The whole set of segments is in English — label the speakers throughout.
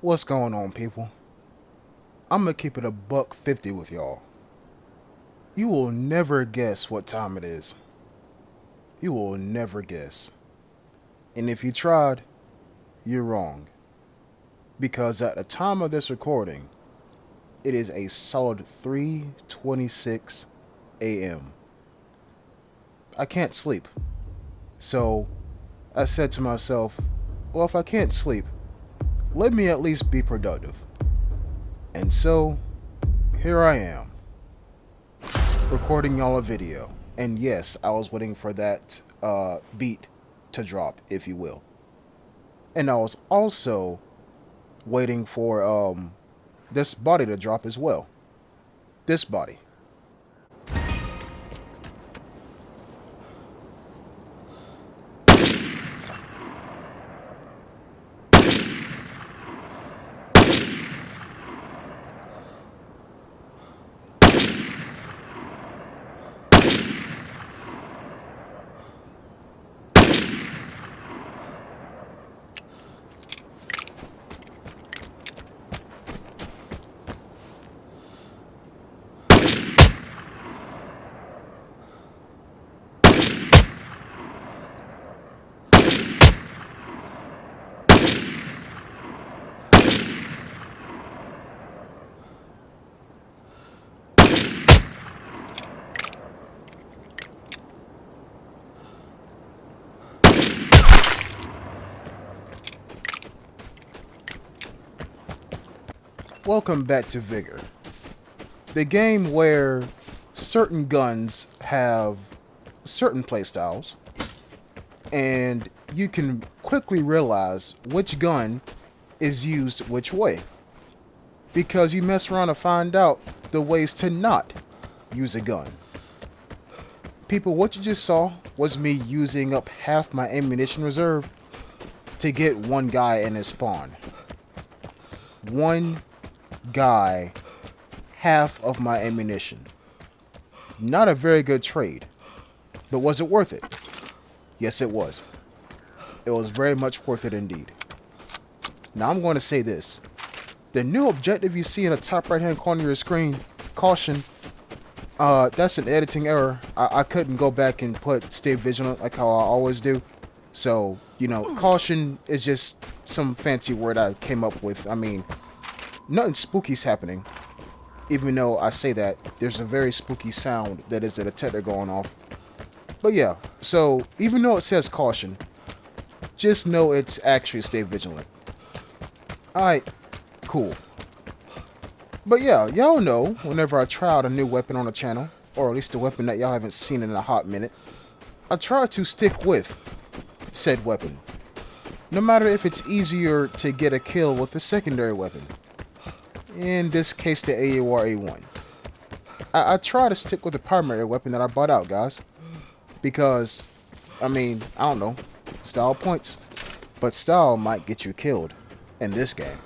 Speaker 1: What's going on, people? I'm gonna keep it a buck 50 with y'all. You will never guess what time it is. You will never guess. And if you tried, you're wrong. Because at the time of this recording, it is a solid 3:26 a.m. I can't sleep. So I said to myself, well, if I can't sleep, let me at least be productive. And so, here I am, recording y'all a video. And yes, I was waiting for that beat to drop, if you will. And I was also waiting for this body to drop as well. This body. Welcome back to Vigor, the game where certain guns have certain playstyles, and you can quickly realize which gun is used which way. Because you mess around to find out the ways to not use a gun. People, what you just saw was me using up half my ammunition reserve to get one guy in his spawn. One guy, half of my ammunition. Not a very good trade, but was it worth it? Yes, it was. It was very much worth it indeed. Now I'm going to say this. The new objective you see in the top right hand corner of your screen, caution, that's an editing error. I couldn't go back and put stay vigilant like how I always do. So, caution is just some fancy word I came up with. I mean, nothing spooky's happening. Even though I say that, there's a very spooky sound that is a detector going off. But yeah, so even though it says caution, just know it's actually stay vigilant. Alright, cool. But yeah, y'all know whenever I try out a new weapon on the channel, or at least a weapon that y'all haven't seen in a hot minute, I try to stick with said weapon. No matter if it's easier to get a kill with a secondary weapon. In this case, the AUR-A1. I try to stick with the primary weapon that I bought out, guys. Because, I mean, I don't know, style points. But style might get you killed in this game.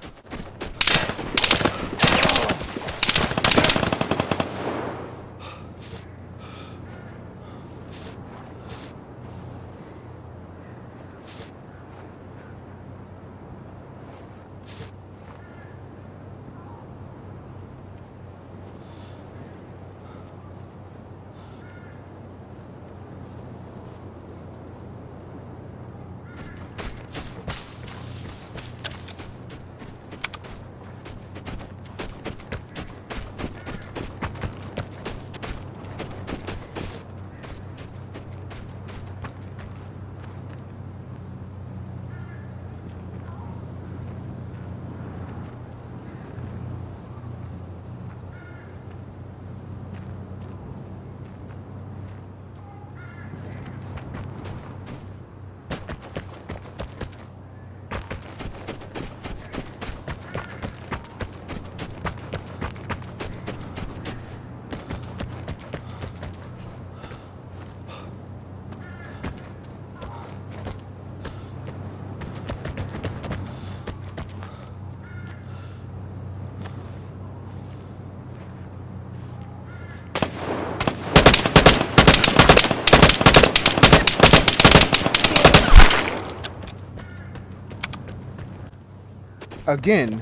Speaker 1: Again,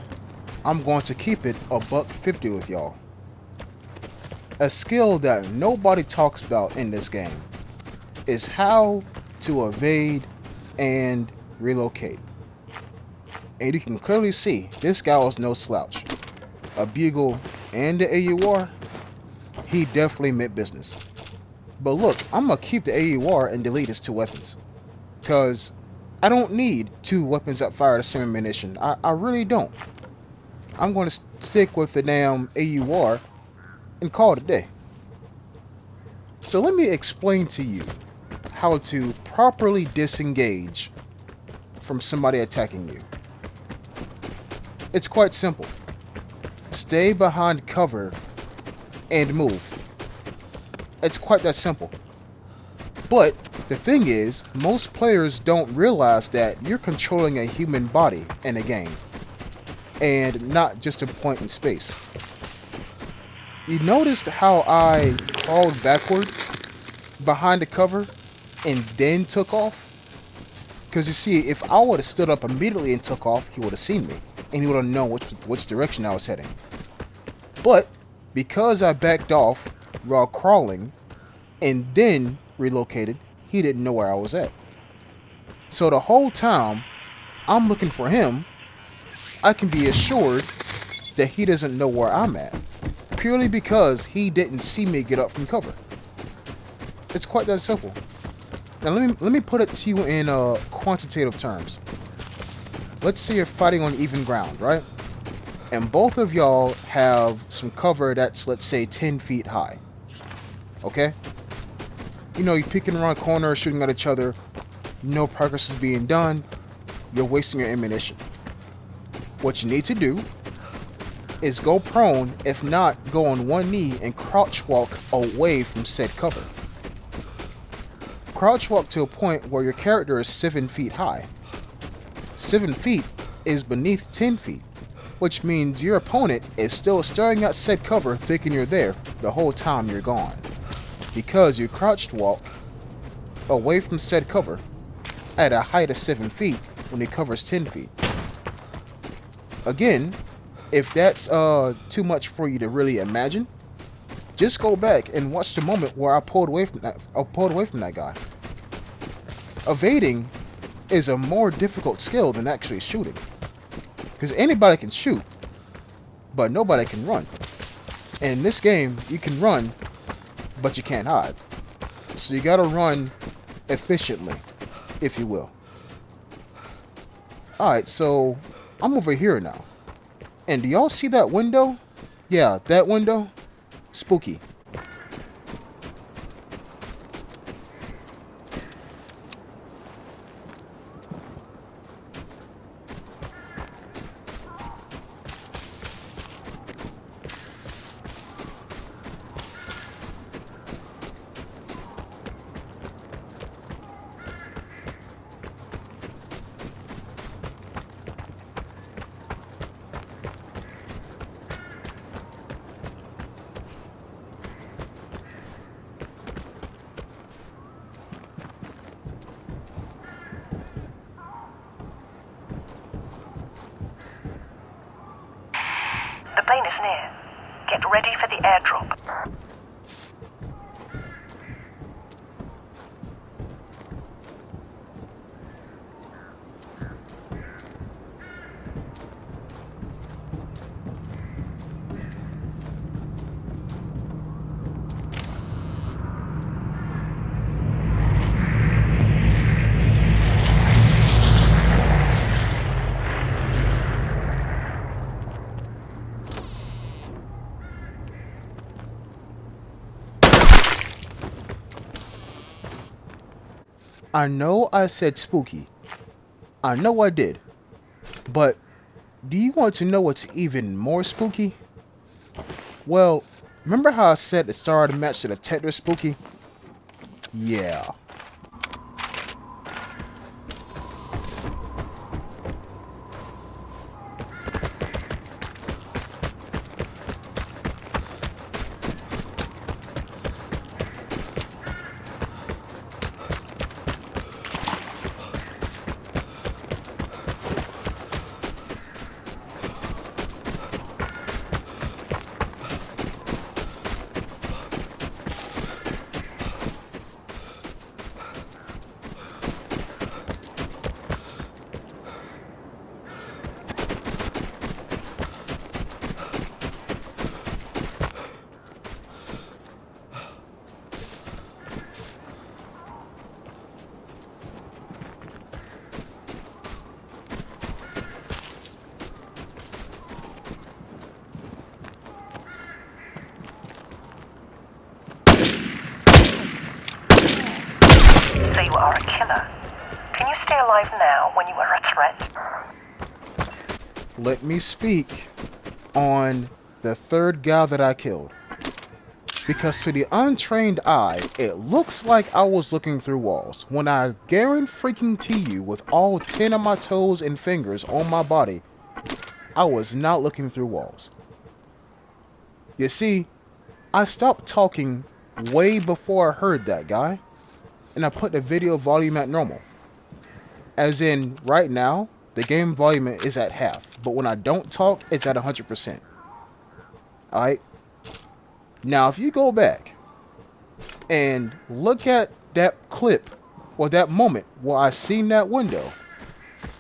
Speaker 1: I'm going to keep it a buck 50 with y'all. A skill that nobody talks about in this game is how to evade and relocate. And you can clearly see this guy was no slouch. A bugle and the AUR, he definitely meant business. But look, I'm gonna keep the AUR and delete his two weapons. Cause I don't need two weapons that fire the same ammunition. I really don't. I'm gonna stick with the damn AUR and call it a day. So let me explain to you how to properly disengage from somebody attacking you. It's quite simple. Stay behind cover and move. It's quite that simple. But the thing is, most players don't realize that you're controlling a human body in a game, and not just a point in space. You noticed how I crawled backward behind the cover and then took off? Because you see, if I would have stood up immediately and took off, he would have seen me, and he would have known which direction I was heading. But because I backed off while crawling and then relocated, he didn't know where I was at. So the whole time I'm looking for him, I can be assured that he doesn't know where I'm at, purely because he didn't see me get up from cover. It's quite that simple. Now let me put it to you in quantitative terms. Let's say you're fighting on even ground, right? And both of y'all have some cover that's, let's say, 10 feet high. Okay? You know, you're peeking around corners, shooting at each other. No progress is being done. You're wasting your ammunition. What you need to do is go prone, if not, go on one knee and crouch walk away from said cover. Crouch walk to a point where your character is 7 feet high. 7 feet is beneath 10 feet, which means your opponent is still staring at said cover thinking you're there the whole time you're gone, because you crouched walk away from said cover at a height of 7 feet when the cover's 10 feet. Again, if that's too much for you to really imagine, just go back and watch the moment where I pulled away from that guy. Evading is a more difficult skill than actually shooting, because anybody can shoot, but nobody can run. And in this game, you can run, but you can't hide. So you gotta run efficiently, if you will. Alright, so I'm over here now. And do y'all see that window? Yeah, that window. Spooky.
Speaker 2: The plane is near. Get ready for the airdrop.
Speaker 1: I know I said spooky. I know I did. But do you want to know what's even more spooky? Well, remember how I said at the start of the match that the detector is spooky? Yeah.
Speaker 2: so you are a killer. Can you stay alive now when you are a threat?
Speaker 1: Let me speak on the third guy that I killed. Because to the untrained eye, it looks like I was looking through walls. When I guarantee you with all 10 of my toes and fingers on my body, I was not looking through walls. You see, I stopped talking way before I heard that guy, and I put the video volume at normal. As in, right now, the game volume is at half, but when I don't talk, it's at 100%. Alright? Now, if you go back and look at that clip, or that moment where I seen that window,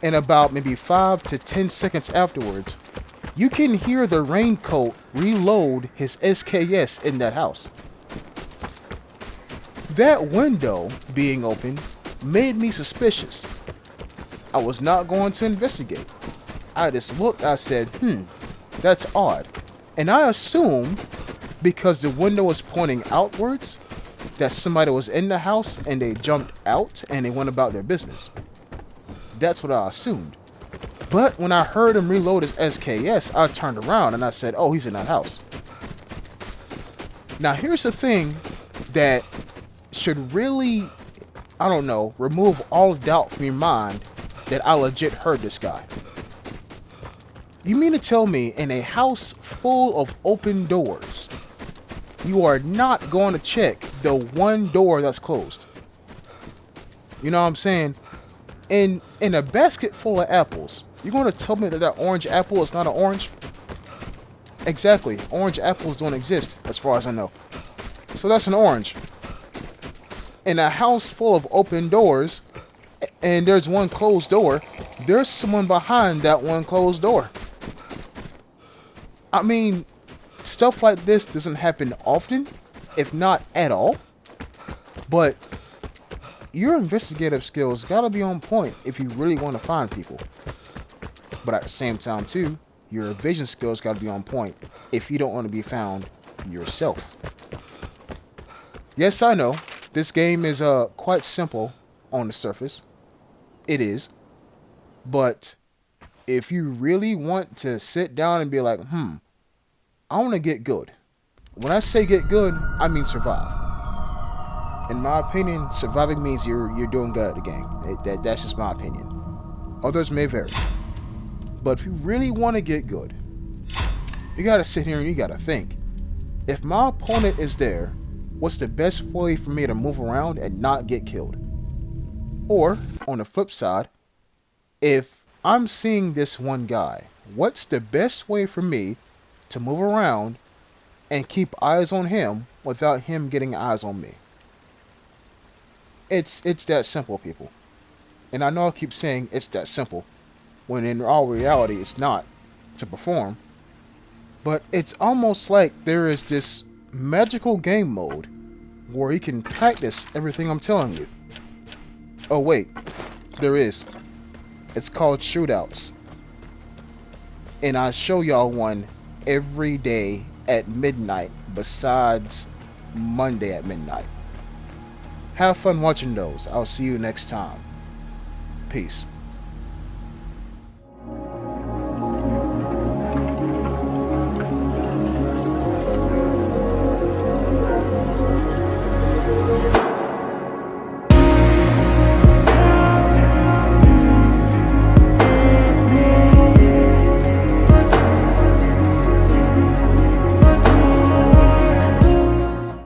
Speaker 1: and about maybe 5 to 10 seconds afterwards, you can hear the raincoat reload his SKS in that house. That window being open made me suspicious. I was not going to investigate. I just looked, I said, that's odd. And I assumed, because the window was pointing outwards, that somebody was in the house and they jumped out and they went about their business. That's what I assumed. But when I heard him reload his SKS, I turned around and I said, oh, he's in that house. Now here's the thing that should really, I don't know, remove all doubt from your mind that I legit heard this guy. You mean to tell me in a house full of open doors, you are not going to check the one door that's closed? You know what I'm saying? In a basket full of apples, you're going to tell me that that orange apple is not an orange? Exactly. Orange apples don't exist, as far as I know. So that's an orange. In a house full of open doors, and there's one closed door, there's someone behind that one closed door. I mean, stuff like this doesn't happen often, if not at all. But your investigative skills gotta be on point if you really want to find people. But at the same time too, your vision skills gotta be on point if you don't want to be found yourself. Yes, I know, this game is quite simple on the surface. It is. But if you really want to sit down and be like, I want to get good. When I say get good, I mean survive. In my opinion, surviving means you're doing good at the game. That's just my opinion. Others may vary. But if you really want to get good, you got to sit here and you got to think. If my opponent is there, what's the best way for me to move around and not get killed? Or, on the flip side, if I'm seeing this one guy, what's the best way for me to move around and keep eyes on him without him getting eyes on me? It's that simple, people. And I know I keep saying it's that simple, when in all reality it's not to perform. But it's almost like there is this magical game mode where you can practice everything I'm telling you. Oh wait, there is. It's called shootouts. And I show y'all one every day at midnight besides Monday at midnight. Have fun watching those. I'll see you next time. Peace.